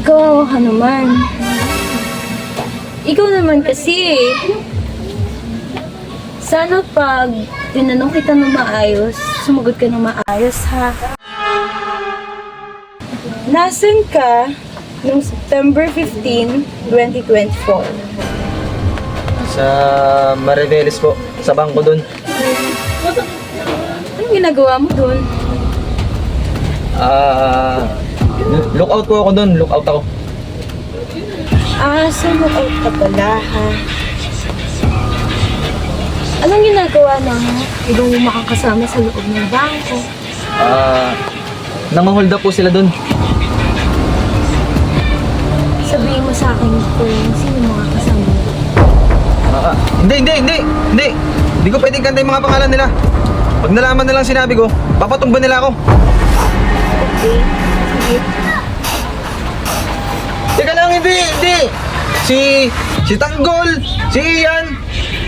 Kawawa ka naman. Ikaw naman kasi eh. Sana pag tinanong kita ng maayos, sumagot ka ng maayos ha. Nasaan ka noong September 15, 2024? Sa Mariveles po, sa bangko dun. Anong ginagawa mo dun? Lookout po ako dun, lookout ako. So lookout ka pala ha. Anong ginagawa ng ibang makakasama sa loob ng bangko? Nanghold up po sila dun. Sabihin mo sa akin kung sino mga kasama mo. Hindi. Hindi ko pwedeng kanta yung mga pangalan nila. Pag nalaman na lang sinabi ko, papatumba nila ako. Okay? Sige. Teka lang, hindi. Si Tanggol, si Ian,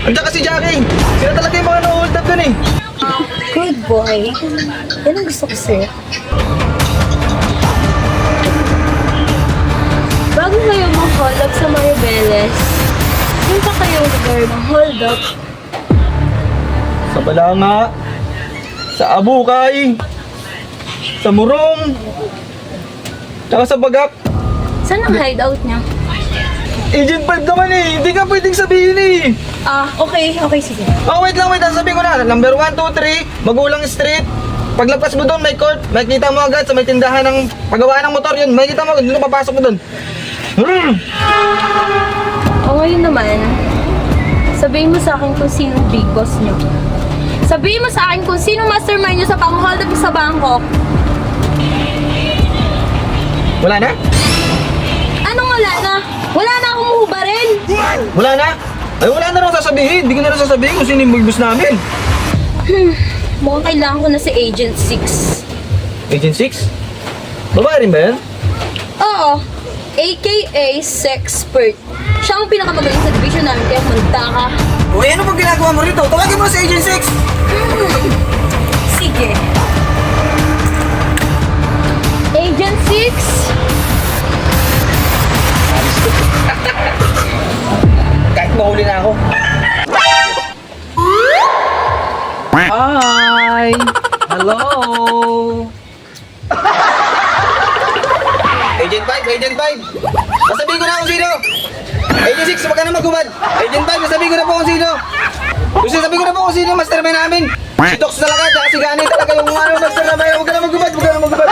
at saka si Jackie. Sila talaga yung mga na-hold up dun eh. Good boy. Yan ang gusto ko sa'yo. Bago kayo mag-hold up sa Mariveles, yung pa kayong lugar ng hold up, Sa Balanga, sa Abukay, sa Murong, tsaka sa Bagak. saan ang hideout niya? Agent 5 naman eh, hindi ka pwedeng sabihin eh. Okay, sige. Wait lang, sasabihin ko na. Number 1, 2, 3, Magulang Street. Paglagpas mo doon, may court. Makikita mo agad sa may tindahan ng paggawaan ng motor yun. Makikita mo agad, doon papasok mo doon. Ngayon naman, sabihin mo sa akin kung sino big boss niyo. Sabihin mo sa akin kung sino mastermind niyo sa pang-hold up sa bangko. Wala na? Anong wala na? Wala na akong hubarin! Wala na? Ay, wala na rin sasabihin. Hindi ko na rin sasabihin kung sino yung big boss namin. Mukhang kailangan ko na si Agent 6. Agent 6? Babae rin ba yan? Oo, aka Sexpert. Siya ang pinakamagaling sa division namin kaya manda ka. Uy, ano pag ginagawa mo rito? Tawagin mo si Agent 6! Sige. Agent 6? Kahit mahuli na ako. Hi! Hello! Agent 5! Agent 5! Sasabihin ko na kung sino! Agent 6, huwag ka na maghubad! Agent 5, sasabihin ko na po kung sino! Sasabihin ko na po kung sino yung mastermind namin! Si Dox talaga, tsaka si Gani talaga yung mastermind! Huwag ka na maghubad! Huwag ka na maghubad!